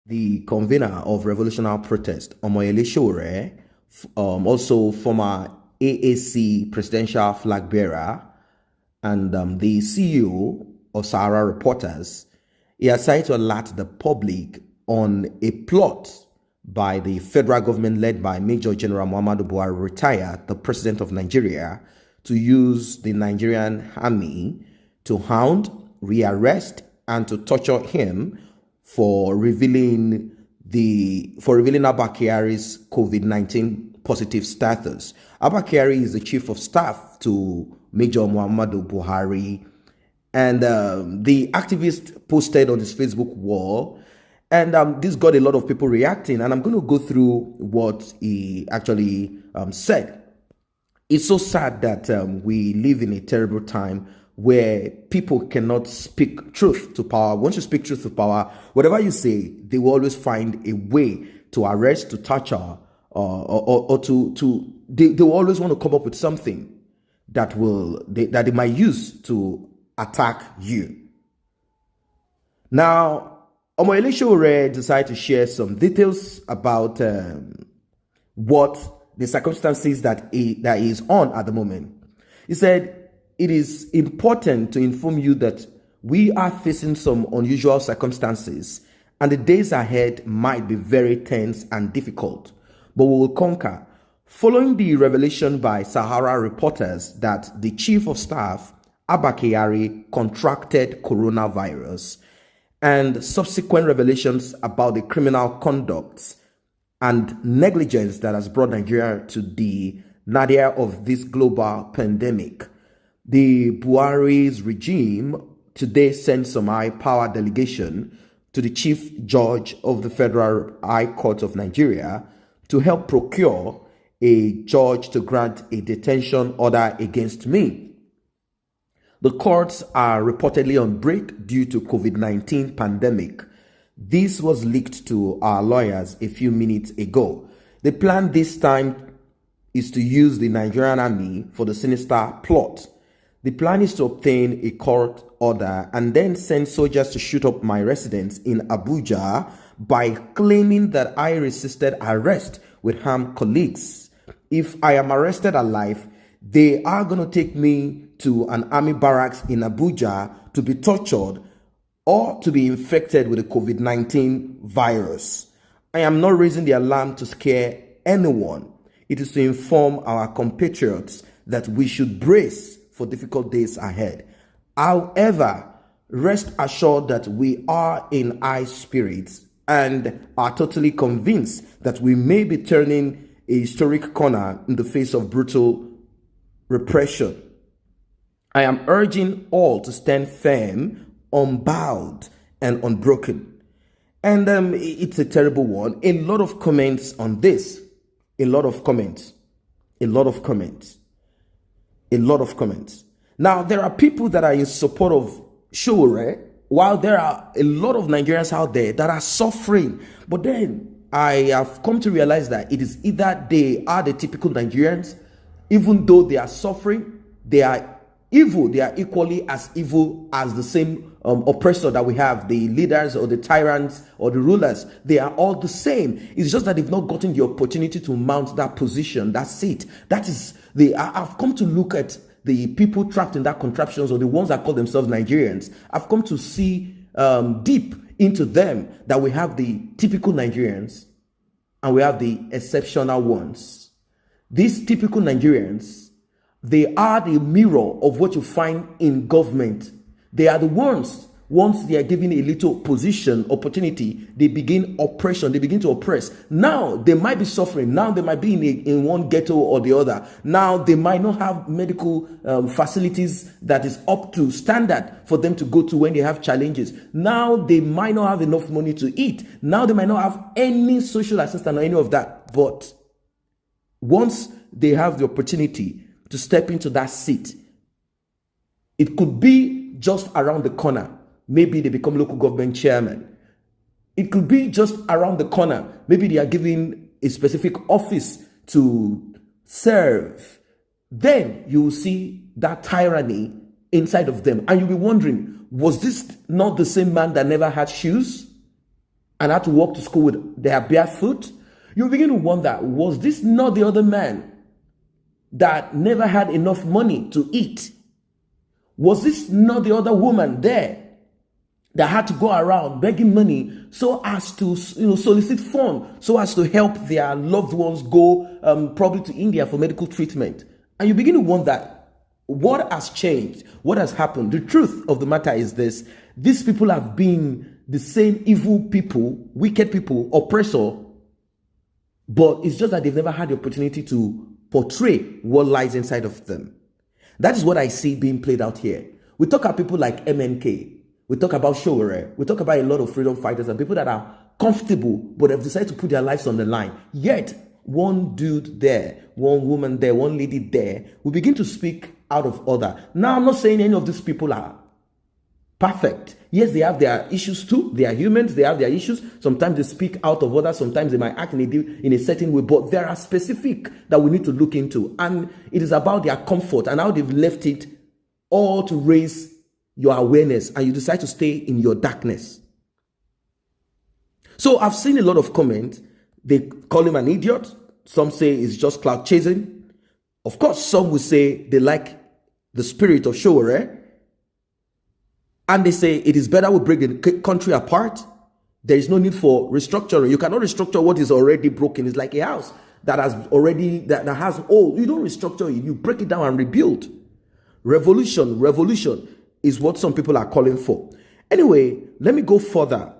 the convener of revolutionary protest, Omoyele Sowore, also former AAC presidential flag bearer, and the CEO of Sahara Reporters, he has decided to alert the public on a plot by the federal government led by Major General Muhammadu Buhari, retired, the president of Nigeria, to use the Nigerian army to hound, rearrest, and to torture him for revealing Abba Kyari's COVID-19 positive status. Abba Kyari is the chief of staff to Major Muhammadu Buhari, and the activist posted on his Facebook wall, and this got a lot of people reacting, and I'm going to go through what he actually said. It's so sad that we live in a terrible time where people cannot speak truth to power. Once you speak truth to power, whatever you say, they will always find a way to arrest, to torture, or they will always want to come up with something that they might use to attack you. Now, Omoyele Sowore decided to share some details about what the circumstances that he is on at the moment. He said, "It is important to inform you that we are facing some unusual circumstances, and the days ahead might be very tense and difficult, but we will conquer." Following the revelation by Sahara Reporters that the chief of staff, Abba Kyari, contracted coronavirus, and subsequent revelations about the criminal conduct and negligence that has brought Nigeria to the nadir of this global pandemic, the Buhari's regime today sent some high-power delegation to the Chief Judge of the Federal High Court of Nigeria to help procure a judge to grant a detention order against me. The courts are reportedly on break due to COVID-19 pandemic. This was leaked to our lawyers a few minutes ago. The plan this time is to use the Nigerian army for the sinister plot. The plan is to obtain a court order and then send soldiers to shoot up my residence in Abuja by claiming that I resisted arrest with armed colleagues. If I am arrested alive, they are going to take me to an army barracks in Abuja to be tortured or to be infected with the COVID-19 virus. I am not raising the alarm to scare anyone. It is to inform our compatriots that we should brace for difficult days ahead. However, rest assured that we are in high spirits and are totally convinced that we may be turning a historic corner in the face of brutal repression. I am urging all to stand firm, unbowed, and unbroken. And it's a terrible one. A lot of comments on this. A lot of comments. Now, there are people that are in support of Sowore, while there are a lot of Nigerians out there that are suffering. But then I have come to realize that it is either they are the typical Nigerians, even though they are suffering, they are evil. They are equally as evil as the same oppressor that we have, the leaders or the tyrants or the rulers. They are all the same. It's just that they've not gotten the opportunity to mount that position, that seat. That is I've come to look at the people trapped in that contraptions, or the ones that call themselves Nigerians. I've come to see deep into them, that we have the typical Nigerians and we have the exceptional ones. These typical Nigerians, they are the mirror of what you find in government. They are the ones, once they are given a little position, opportunity, they begin oppression, they begin to oppress. Now, they might be suffering. Now, they might be in one ghetto or the other. Now, they might not have medical facilities that is up to standard for them to go to when they have challenges. Now, they might not have enough money to eat. Now, they might not have any social assistance or any of that. But once they have the opportunity to step into that seat, it could be just around the corner. Maybe they become local government chairman. It could be just around the corner. Maybe they are given a specific office to serve. Then you will see that tyranny inside of them. And you'll be wondering, was this not the same man that never had shoes? and had to walk to school with their barefoot, you begin to wonder, was this not the other man that never had enough money to eat? Was this not the other woman there that had to go around begging money so as to solicit funds, so as to help their loved ones go probably to India for medical treatment? And you begin to wonder, what has changed? What has happened? The truth of the matter is this: these people have been the same evil people, wicked people, oppressor, but it's just that they've never had the opportunity to portray what lies inside of them. That is what I see being played out here. We talk about people like MNK. We talk about S0W0R. We talk about a lot of freedom fighters and people that are comfortable, but have decided to put their lives on the line. Yet, one dude there, one woman there, one lady there, we begin to speak out of order. Now, I'm not saying any of these people are perfect. Yes, they have their issues too. They are humans. They have their issues. Sometimes they speak out of order. Sometimes they might act in a certain way. But there are specific that we need to look into. And it is about their comfort and how they've left it all to raise your awareness. And you decide to stay in your darkness. So I've seen a lot of comments. They call him an idiot. Some say it's just cloud chasing. Of course, some will say they like the spirit of S0W0R. And they say it is better we break the country apart. There is no need for restructuring. You cannot restructure what is already broken. It's like a house that has already, that has old. You don't restructure it. You break it down and rebuild. Revolution is what some people are calling for. Anyway, let me go further.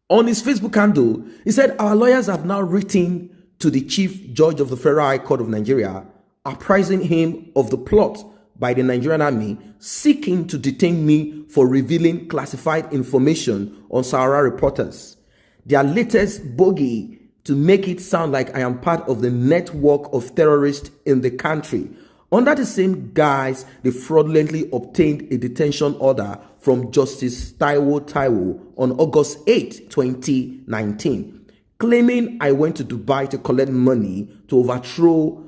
On his Facebook handle, he said, our lawyers have now written to the Chief Judge of the Federal High Court of Nigeria, apprising him of the plot by the Nigerian army seeking to detain me for revealing classified information on Sahara reporters. Their latest bogey to make it sound like I am part of the network of terrorists in the country. Under the same guise, they fraudulently obtained a detention order from Justice Taiwo on August 8, 2019, claiming I went to Dubai to collect money to overthrow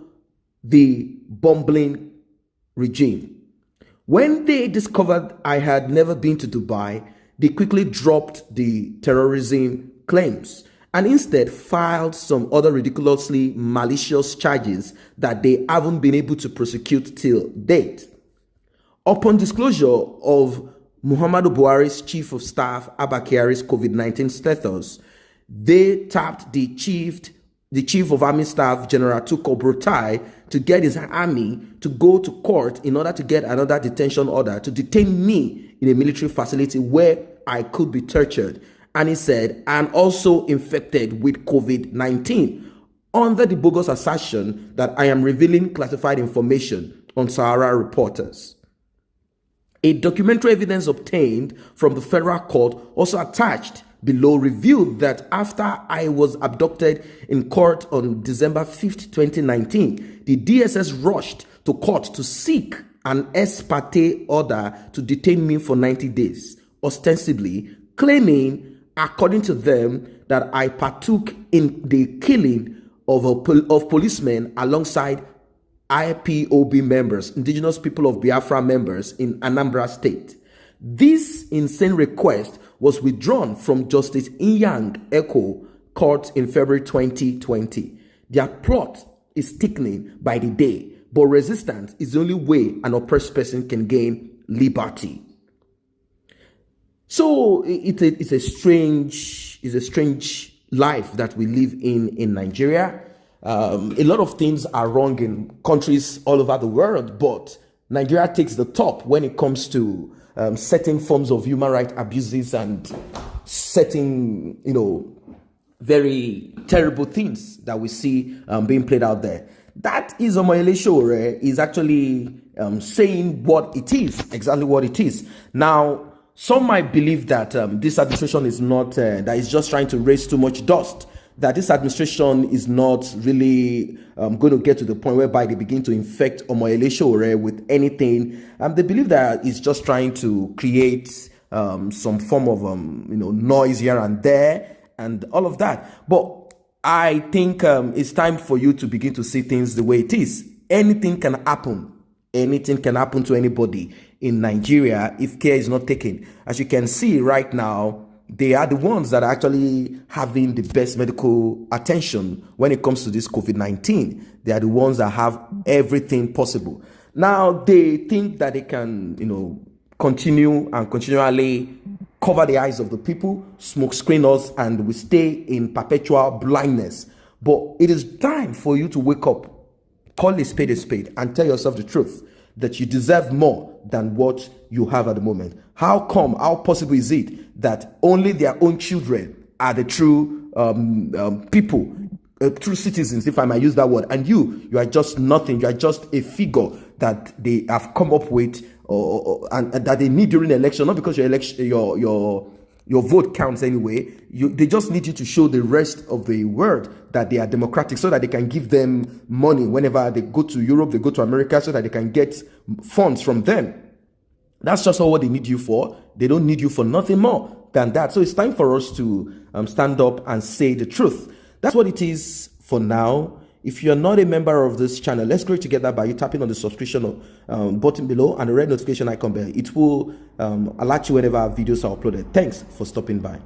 the bumbling regime. When they discovered I had never been to Dubai, they quickly dropped the terrorism claims and instead filed some other ridiculously malicious charges that they haven't been able to prosecute till date. Upon disclosure of Muhammadu Buhari's Chief of Staff Abba Kyari's COVID-19 status, they tapped the Chief of Army Staff General Tukur Buratai to get his army to go to court in order to get another detention order to detain me in a military facility where I could be tortured. And he said, I'm also infected with COVID-19 under the bogus assertion that I am revealing classified information on Sahara reporters. A documentary evidence obtained from the federal court also attached below revealed that after I was abducted in court on December 5th, 2019, the DSS rushed to court to seek an ex parte order to detain me for 90 days, ostensibly claiming, according to them, that I partook in the killing of policemen alongside IPOB members, Indigenous People of Biafra members in Anambra State. This insane request was withdrawn from Justice Inyang Eko Court in February 2020. Their plot is thickening by the day, but resistance is the only way an oppressed person can gain liberty. So it's a strange life that we live in Nigeria. A lot of things are wrong in countries all over the world, but Nigeria takes the top when it comes to certain forms of human rights abuses and certain, very terrible things that we see being played out there. That is Omoyele S0W0R is actually saying what it is, exactly what it is. Now, some might believe that this administration is not, that is just trying to raise too much dust, that this administration is not really going to get to the point whereby they begin to infect Omoyele S0W0R with anything. They believe that it's just trying to create some form of noise here and there and all of that. But I think it's time for you to begin to see things the way it is. Anything can happen. Anything can happen to anybody in Nigeria if care is not taken. As you can see right now, they are the ones that are actually having the best medical attention when it comes to this COVID-19. They are the ones that have everything possible. Now, they think that they can, continue and continually cover the eyes of the people, smoke screen us, and we stay in perpetual blindness. But it is time for you to wake up, call a spade, and tell yourself the truth that you deserve more than what you have at the moment. How possible is it that only their own children are the true people, true citizens, if I might use that word, and you are just nothing. You are just a figure that they have come up with, and that they need during the election, not because your vote counts anyway. They just need you to show the rest of the world that they are democratic, so that they can give them money whenever they go to Europe, they go to America, so that they can get funds from them. That's just all what they need you for. They don't need you for nothing more than that. So it's time for us to stand up and say the truth. That's what it is for now. If you're not a member of this channel, let's grow it together by you tapping on the subscription button below and the red notification icon bell. It will alert you whenever our videos are uploaded. Thanks for stopping by.